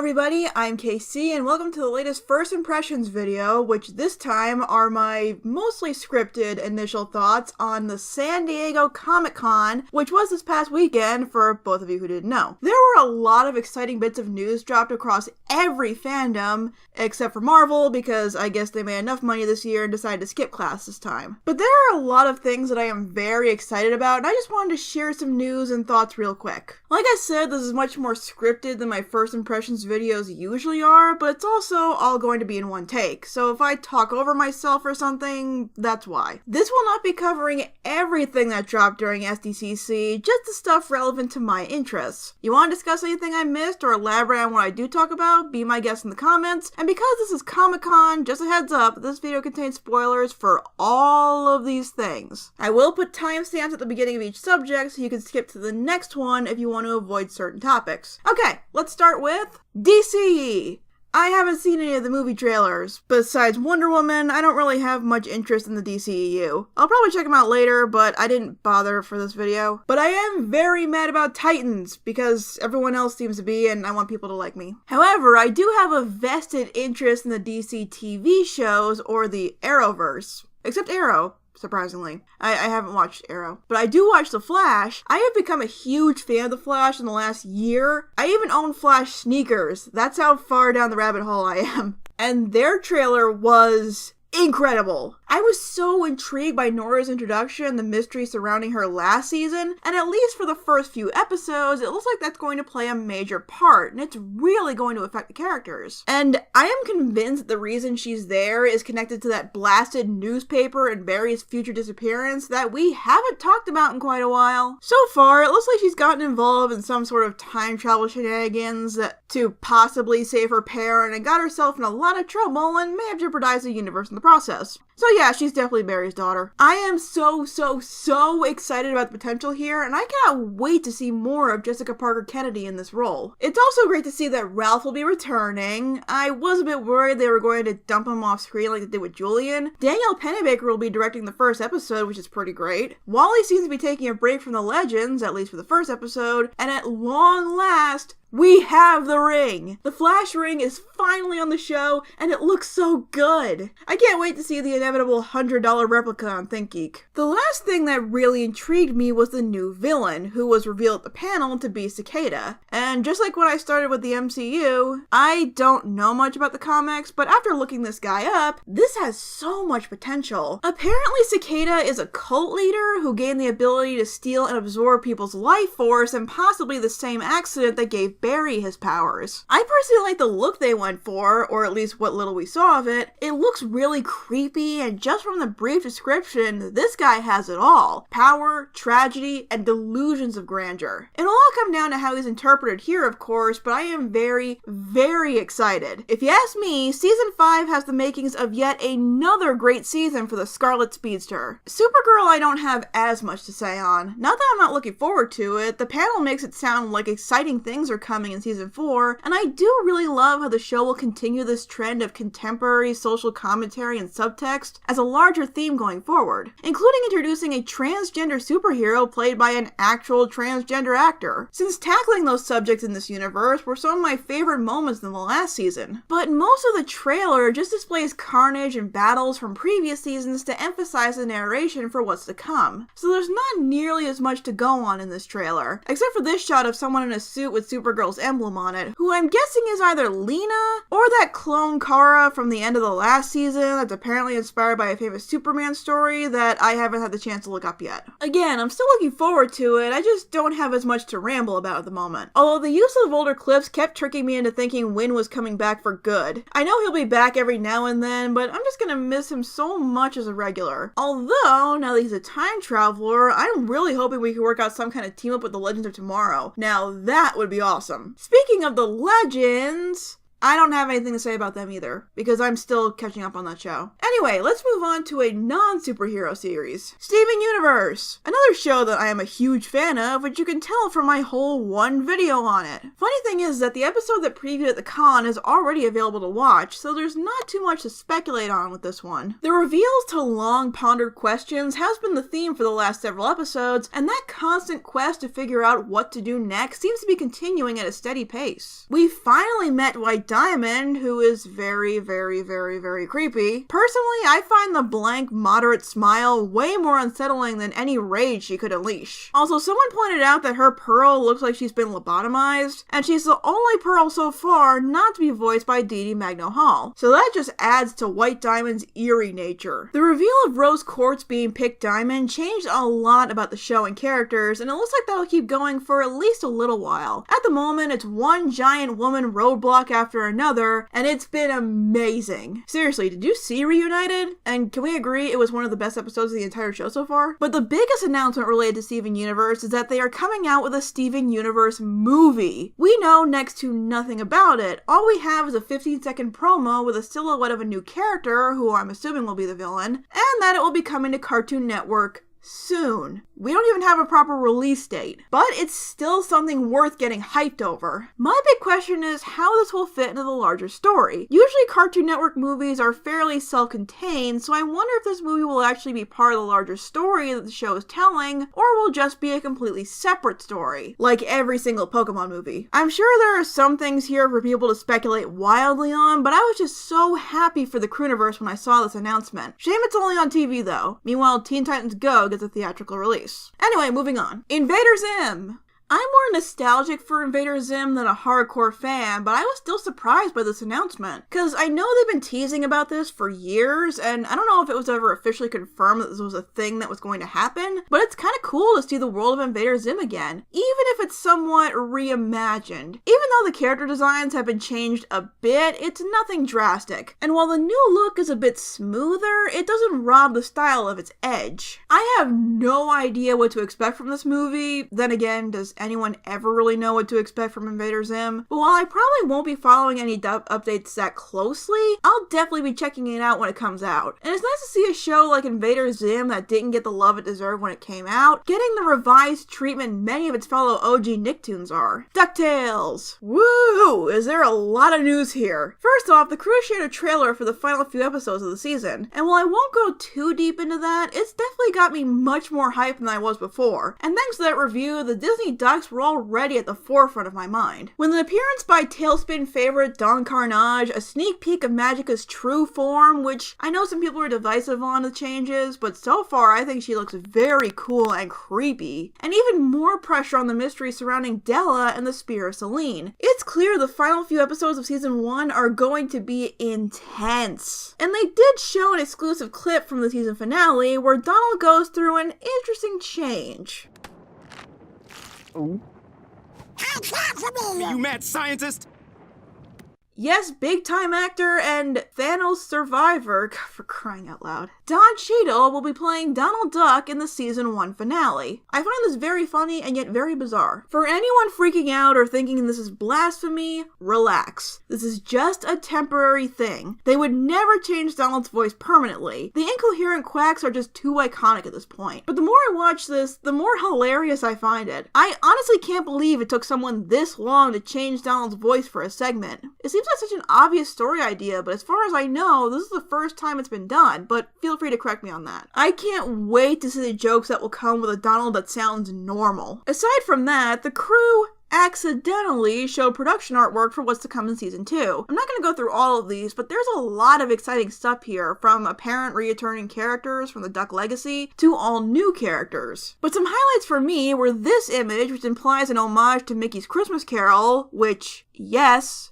everybody, I'm KC and welcome to the latest First Impressions video, which this time are my mostly scripted initial thoughts on the San Diego Comic-Con, which was this past weekend for both of you who didn't know. There were a lot of exciting bits of news dropped across every fandom, except for Marvel, because I guess they made enough money this year and decided to skip class this time. But there are a lot of things that I am very excited about, and I just wanted to share some news and thoughts real quick. Like I said, this is much more scripted than my First Impressions videos usually are, but it's also all going to be in one take, so if I talk over myself or something, that's why. This will not be covering everything that dropped during SDCC, just the stuff relevant to my interests. You want to discuss anything I missed or elaborate on what I do talk about? Be my guest in the comments, and because this is Comic-Con, just a heads up, this video contains spoilers for all of these things. I will put timestamps at the beginning of each subject so you can skip to the next one if you want to avoid certain topics. Okay, let's start with DCE. I haven't seen any of the movie trailers. Besides Wonder Woman, I don't really have much interest in the DCEU. I'll probably check them out later, but I didn't bother for this video. But I am very mad about Titans, because everyone else seems to be, and I want people to like me. However, I do have a vested interest in the DC TV shows, or the Arrowverse. Except Arrow. Surprisingly. I haven't watched Arrow. But I do watch The Flash. I have become a huge fan of The Flash in the last year. I even own Flash sneakers. That's how far down the rabbit hole I am. And their trailer was incredible. I was so intrigued by Nora's introduction and the mystery surrounding her last season, and at least for the first few episodes, it looks like that's going to play a major part, and it's really going to affect the characters. And I am convinced that the reason she's there is connected to that blasted newspaper and Barry's future disappearance that we haven't talked about in quite a while. So far, it looks like she's gotten involved in some sort of time travel shenanigans to possibly save her parent and got herself in a lot of trouble and may have jeopardized the universe in the process. So yeah, she's definitely Barry's daughter. I am so excited about the potential here, and I cannot wait to see more of Jessica Parker Kennedy in this role. It's also great to see that Ralph will be returning. I was a bit worried they were going to dump him off screen like they did with Julian. Danielle Pennebaker will be directing the first episode, which is pretty great. Wally seems to be taking a break from the Legends, at least for the first episode, and at long last, we have the ring! The Flash ring is finally on the show, and it looks so good! I can't wait to see the inevitable $100 replica on ThinkGeek. The last thing that really intrigued me was the new villain, who was revealed at the panel to be Cicada. And just like when I started with the MCU, I don't know much about the comics, but after looking this guy up, this has so much potential. Apparently Cicada is a cult leader who gained the ability to steal and absorb people's life force, and possibly the same accident that gave Barry his powers. I personally like the look they went for, or at least what little we saw of it. It looks really creepy, and just from the brief description, this guy has it all. Power, tragedy, and delusions of grandeur. It'll all come down to how he's interpreted here, of course, but I am very excited. If you ask me, Season 5 has the makings of yet another great season for the Scarlet Speedster. Supergirl I don't have as much to say on. Not that I'm not looking forward to it, the panel makes it sound like exciting things are coming in Season 4, and I do really love how the show will continue this trend of contemporary social commentary and subtext as a larger theme going forward, including introducing a transgender superhero played by an actual transgender actor, since tackling those subjects in this universe were some of my favorite moments in the last season. But most of the trailer just displays carnage and battles from previous seasons to emphasize the narration for what's to come, so there's not nearly as much to go on in this trailer, except for this shot of someone in a suit with Supergirl's emblem on it, who I'm guessing is either Lena or that clone Kara from the end of the last season that's apparently inspired by a famous Superman story that I haven't had the chance to look up yet. Again, I'm still looking forward to it, I just don't have as much to ramble about at the moment. Although the use of older clips kept tricking me into thinking Winn was coming back for good. I know he'll be back every now and then, but I'm just gonna miss him so much as a regular. Although, now that he's a time traveler, I'm really hoping we can work out some kind of team up with the Legends of Tomorrow. Now that would be awesome. Speaking of the Legends, I don't have anything to say about them either, because I'm still catching up on that show. Anyway, let's move on to a non-superhero series. Steven Universe! Another show that I am a huge fan of, which you can tell from my whole one video on it. Funny thing is that the episode that previewed at the con is already available to watch, so there's not too much to speculate on with this one. The reveals to long-pondered questions has been the theme for the last several episodes, and that constant quest to figure out what to do next seems to be continuing at a steady pace. We finally met White Diamond, who is very, very, very, very creepy. Personally, I find the blank, moderate smile way more unsettling than any rage she could unleash. Also, someone pointed out that her Pearl looks like she's been lobotomized, and she's the only Pearl so far not to be voiced by Dee Dee Magno-Hall, so that just adds to White Diamond's eerie nature. The reveal of Rose Quartz being picked Diamond changed a lot about the show and characters, and it looks like that'll keep going for at least a little while. At the moment, it's one giant woman roadblock after another, and it's been amazing. Seriously, did you see Reunited? And can we agree it was one of the best episodes of the entire show so far? But the biggest announcement related to Steven Universe is that they are coming out with a Steven Universe movie. We know next to nothing about it. All we have is a 15-second promo with a silhouette of a new character, who I'm assuming will be the villain, and that it will be coming to Cartoon Network soon. We don't even have a proper release date, but it's still something worth getting hyped over. My big question is how this will fit into the larger story. Usually Cartoon Network movies are fairly self-contained, so I wonder if this movie will actually be part of the larger story that the show is telling, or will just be a completely separate story, like every single Pokemon movie. I'm sure there are some things here for people to speculate wildly on, but I was just so happy for the Crooniverse when I saw this announcement. Shame it's only on TV though. Meanwhile, Teen Titans Go gets a theatrical release. Anyway, moving on. Invader Zim! I'm more nostalgic for Invader Zim than a hardcore fan, but I was still surprised by this announcement. Because I know they've been teasing about this for years, and I don't know if it was ever officially confirmed that this was a thing that was going to happen, but it's kind of cool to see the world of Invader Zim again, even if it's somewhat reimagined. Even though the character designs have been changed a bit, it's nothing drastic. And while the new look is a bit smoother, it doesn't rob the style of its edge. I have no idea what to expect from this movie. Then again, does anyone ever really know what to expect from Invader Zim? But while I probably won't be following any updates that closely, I'll definitely be checking it out when it comes out. And it's nice to see a show like Invader Zim that didn't get the love it deserved when it came out, getting the revised treatment many of its fellow OG Nicktoons are. Ducktales! Woo! Is there a lot of news here? First off, the crew shared a trailer for the final few episodes of the season, and while I won't go too deep into that, it's definitely got me much more hyped than I was before. And thanks to that review, the Disney Ducks were already at the forefront of my mind. With an appearance by Tailspin favorite Don Carnage, a sneak peek of Magica's true form, which I know some people are divisive on the changes, but so far I think she looks very cool and creepy, and even more pressure on the mystery surrounding Della and the Spear of Selene. It's clear the final few episodes of season 1 are going to be intense. And they did show an exclusive clip from the season finale where Donald goes through an interesting change. You mad scientist? Yes, big-time actor and Thanos survivor, for crying out loud, Don Cheadle will be playing Donald Duck in the season 1 finale. I find this very funny and yet very bizarre. For anyone freaking out or thinking this is blasphemy, relax. This is just a temporary thing. They would never change Donald's voice permanently. The incoherent quacks are just too iconic at this point. But the more I watch this, the more hilarious I find it. I honestly can't believe it took someone this long to change Donald's voice for a segment. It seems like such an obvious story idea, but as far as I know, this is the first time it's been done, but feel free to correct me on that. I can't wait to see the jokes that will come with a Donald that sounds normal. Aside from that, the crew accidentally showed production artwork for what's to come in season 2. I'm not going to go through all of these, but there's a lot of exciting stuff here, from apparent returning characters from the Duck Legacy to all new characters. But some highlights for me were this image, which implies an homage to Mickey's Christmas Carol, which, yes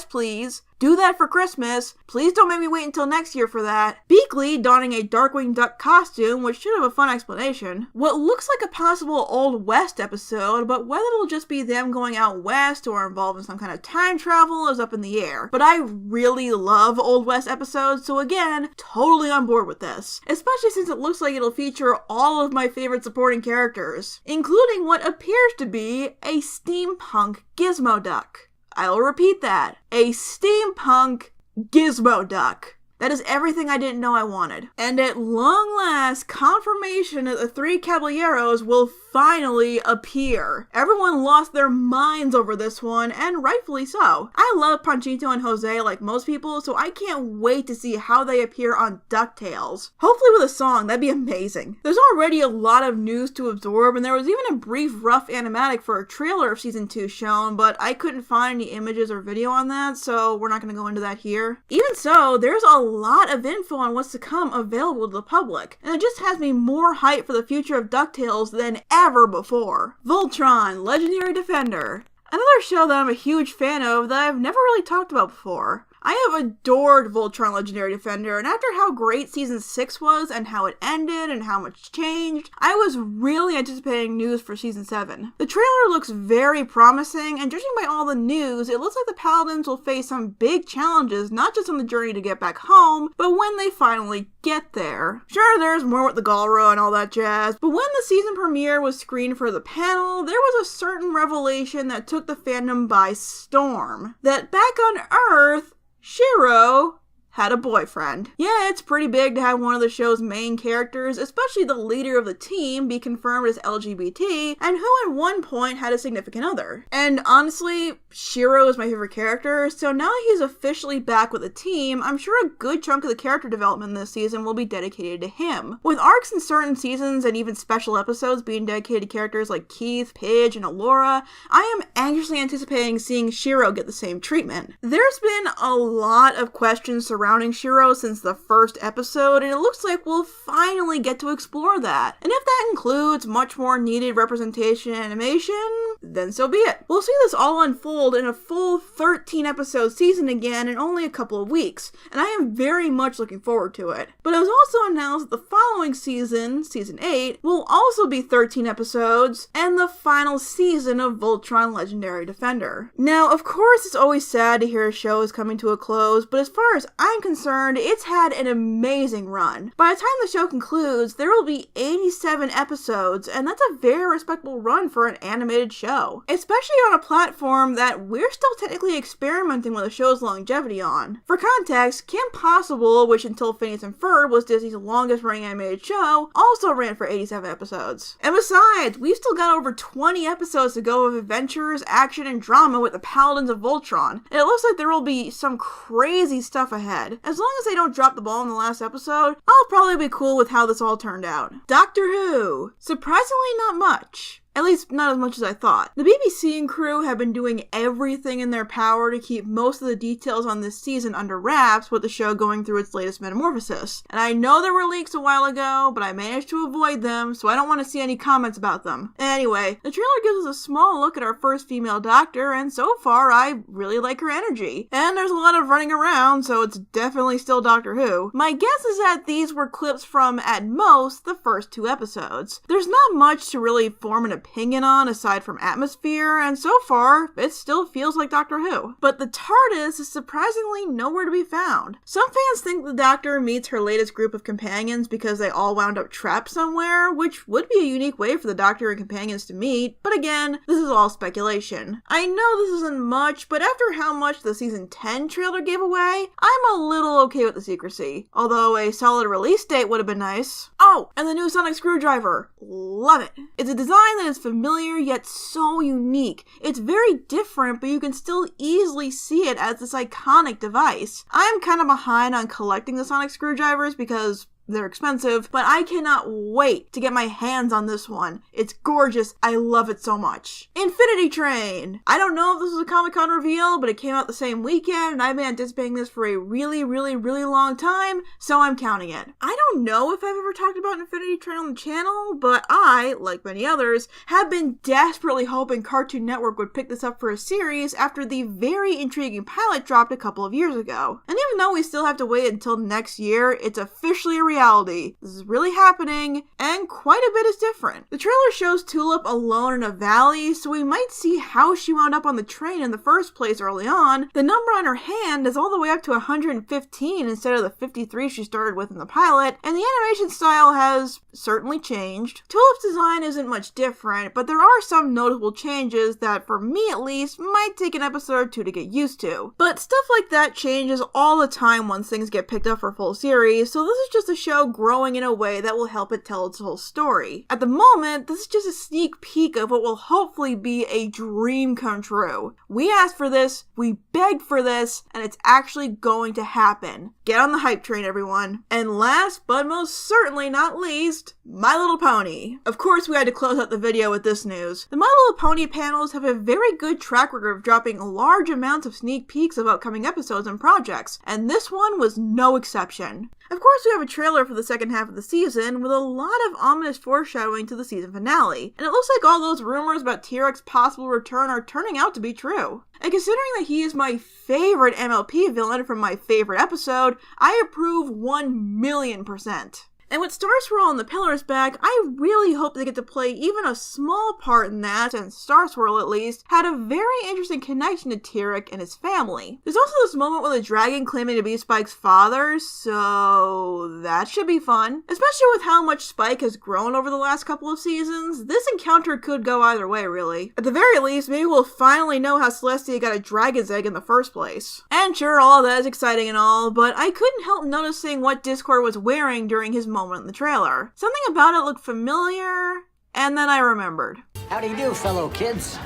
please, do that for Christmas. Please don't make me wait until next year for that. Beakley donning a Darkwing Duck costume, which should have a fun explanation. What looks like a possible Old West episode, but whether it'll just be them going out west or involved in some kind of time travel is up in the air. But I really love Old West episodes, so again, totally on board with this. Especially since it looks like it'll feature all of my favorite supporting characters, including what appears to be a steampunk Gizmo Duck. I'll repeat that. A steampunk gizmo duck. That is everything I didn't know I wanted. And at long last, confirmation that the three caballeros will finally appear. Everyone lost their minds over this one, and rightfully so. I love Panchito and Jose like most people, so I can't wait to see how they appear on Ducktales. Hopefully with a song, that'd be amazing. There's already a lot of news to absorb, and there was even a brief rough animatic for a trailer of Season 2 shown, but I couldn't find any images or video on that, so we're not going to go into that here. Even so, there's a lot of info on what's to come available to the public, and it just has me more hyped for the future of Ducktales than ever before. Voltron, Legendary Defender. Another show that I'm a huge fan of that I've never really talked about before. I have adored Voltron Legendary Defender, and after how great Season 6 was, and how it ended, and how much changed, I was really anticipating news for Season 7. The trailer looks very promising, and judging by all the news, it looks like the Paladins will face some big challenges, not just on the journey to get back home, but when they finally get there. Sure, there's more with the Galra and all that jazz, but when the season premiere was screened for the panel, there was a certain revelation that took the fandom by storm. That back on Earth, Shiro had a boyfriend. Yeah, it's pretty big to have one of the show's main characters, especially the leader of the team, be confirmed as LGBT, and who at one point had a significant other. And honestly, Shiro is my favorite character, so now that he's officially back with the team, I'm sure a good chunk of the character development this season will be dedicated to him. With arcs in certain seasons and even special episodes being dedicated to characters like Keith, Pidge, and Allura, I am anxiously anticipating seeing Shiro get the same treatment. There's been a lot of questions surrounding Shiro since the first episode, and it looks like we'll finally get to explore that. And if that includes much more needed representation and animation, then so be it. We'll see this all unfold in a full 13 episode season again in only a couple of weeks, and I am very much looking forward to it. But it was also announced that the following season, Season 8, will also be 13 episodes, and the final season of Voltron Legendary Defender. Now, of course, it's always sad to hear a show is coming to a close, but as far as I'm concerned, it's had an amazing run. By the time the show concludes, there will be 87 episodes, and that's a very respectable run for an animated show. Especially on a platform that we're still technically experimenting with the show's longevity on. For context, Kim Possible, which until Phineas and Ferb was Disney's longest running animated show, also ran for 87 episodes. And besides, we've still got over 20 episodes to go of adventures, action, and drama with the Paladins of Voltron, and it looks like there will be some crazy stuff ahead. As long as they don't drop the ball in the last episode, I'll probably be cool with how this all turned out. Doctor Who. Surprisingly not much. At least, not as much as I thought. The BBC and crew have been doing everything in their power to keep most of the details on this season under wraps with the show going through its latest metamorphosis. And I know there were leaks a while ago, but I managed to avoid them, so I don't want to see any comments about them. Anyway, the trailer gives us a small look at our first female doctor, and so far, I really like her energy. And there's a lot of running around, so it's definitely still Doctor Who. My guess is that these were clips from, at most, the first 2 episodes. There's not much to really form an opinion on aside from atmosphere, and so far, it still feels like Doctor Who. But the TARDIS is surprisingly nowhere to be found. Some fans think the Doctor meets her latest group of companions because they all wound up trapped somewhere, which would be a unique way for the Doctor and companions to meet, but again, this is all speculation. I know this isn't much, but after how much the Season 10 trailer gave away, I'm a little okay with the secrecy. Although a solid release date would have been nice. Oh, and the new sonic screwdriver. Love it. It's a design that is familiar yet so unique. It's very different, but you can still easily see it as this iconic device. I'm kind of behind on collecting the sonic screwdrivers because they're expensive, but I cannot wait to get my hands on this one. It's gorgeous. I love it so much. Infinity Train. I don't know if this was a Comic-Con reveal, but it came out the same weekend, and I've been anticipating this for a really long time, so I'm counting it. I don't know if I've ever talked about Infinity Train on the channel, but I, like many others, have been desperately hoping Cartoon Network would pick this up for a series after the very intriguing pilot dropped a couple of years ago. And even though we still have to wait until next year, it's officially a reality. This is really happening, and quite a bit is different. The trailer shows Tulip alone in a valley, so we might see how she wound up on the train in the first place early on. The number on her hand is all the way up to 115 instead of the 53 she started with in the pilot, and the animation style has certainly changed. Tulip's design isn't much different, but there are some notable changes that, for me at least, might take an episode or two to get used to. But stuff like that changes all the time once things get picked up for full series, so this is just a show growing in a way that will help it tell its whole story. At the moment, this is just a sneak peek of what will hopefully be a dream come true. We asked for this, we begged for this, and it's actually going to happen. Get on the hype train, everyone. And last, but most certainly not least, My Little Pony. Of course, we had to close out the video with this news. The My Little Pony panels have a very good track record of dropping large amounts of sneak peeks of upcoming episodes and projects, and this one was no exception. Of course, we have a trailer for the second half of the season with a lot of ominous foreshadowing to the season finale, and it looks like all those rumors about T-Rex's possible return are turning out to be true. And considering that he is my favorite MLP villain from my favorite episode, I approve 1,000,000%. And with Star Swirl and the Pillars back, I really hope they get to play even a small part in that, and Star Swirl at least had a very interesting connection to T-Rex and his family. There's also this moment with a dragon claiming to be Spike's father, so that should be fun. Especially with how much Spike has grown over the last couple of seasons, this encounter could go either way, really. At the very least, maybe we'll finally know how Celestia got a dragon's egg in the first place. And sure, all of that is exciting and all, but I couldn't help noticing what Discord was wearing during his moment in the trailer. Something about it looked familiar, and then I remembered. How do you do, fellow kids?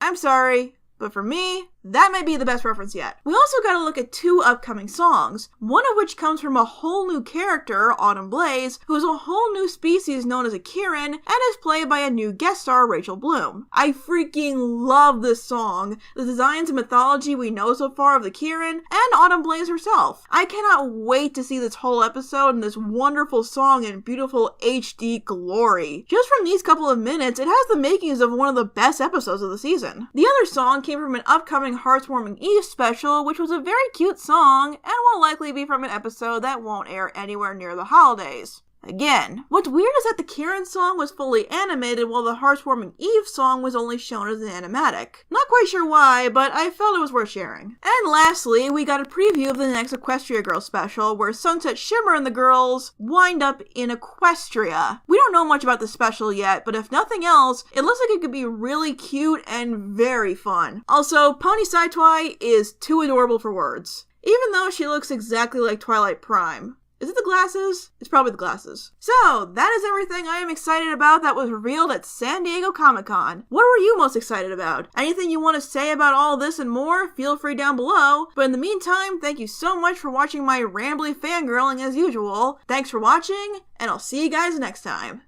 I'm sorry, but for me, that might be the best reference yet. We also got to look at two upcoming songs, one of which comes from a whole new character, Autumn Blaze, who is a whole new species known as a Kieran, and is played by a new guest star, Rachel Bloom. I freaking love this song, the designs and mythology we know so far of the Kieran, and Autumn Blaze herself. I cannot wait to see this whole episode and this wonderful song in beautiful HD glory. Just from these couple of minutes, it has the makings of one of the best episodes of the season. The other song came from an upcoming Heartwarming Eve special, which was a very cute song, and will likely be from an episode that won't air anywhere near the holidays. Again, what's weird is that the Kieran song was fully animated while the Heartwarming Eve song was only shown as an animatic. Not quite sure why, but I felt it was worth sharing. And lastly, we got a preview of the next Equestria Girls special, where Sunset Shimmer and the girls wind up in Equestria. We don't know much about the special yet, but if nothing else, it looks like it could be really cute and very fun. Also, Pony Saitwai is too adorable for words, even though she looks exactly like Twilight Prime. Is it the glasses? It's probably the glasses. So, that is everything I am excited about that was revealed at San Diego Comic-Con. What were you most excited about? Anything you want to say about all this and more, feel free down below. But in the meantime, thank you so much for watching my rambly fangirling as usual. Thanks for watching, and I'll see you guys next time.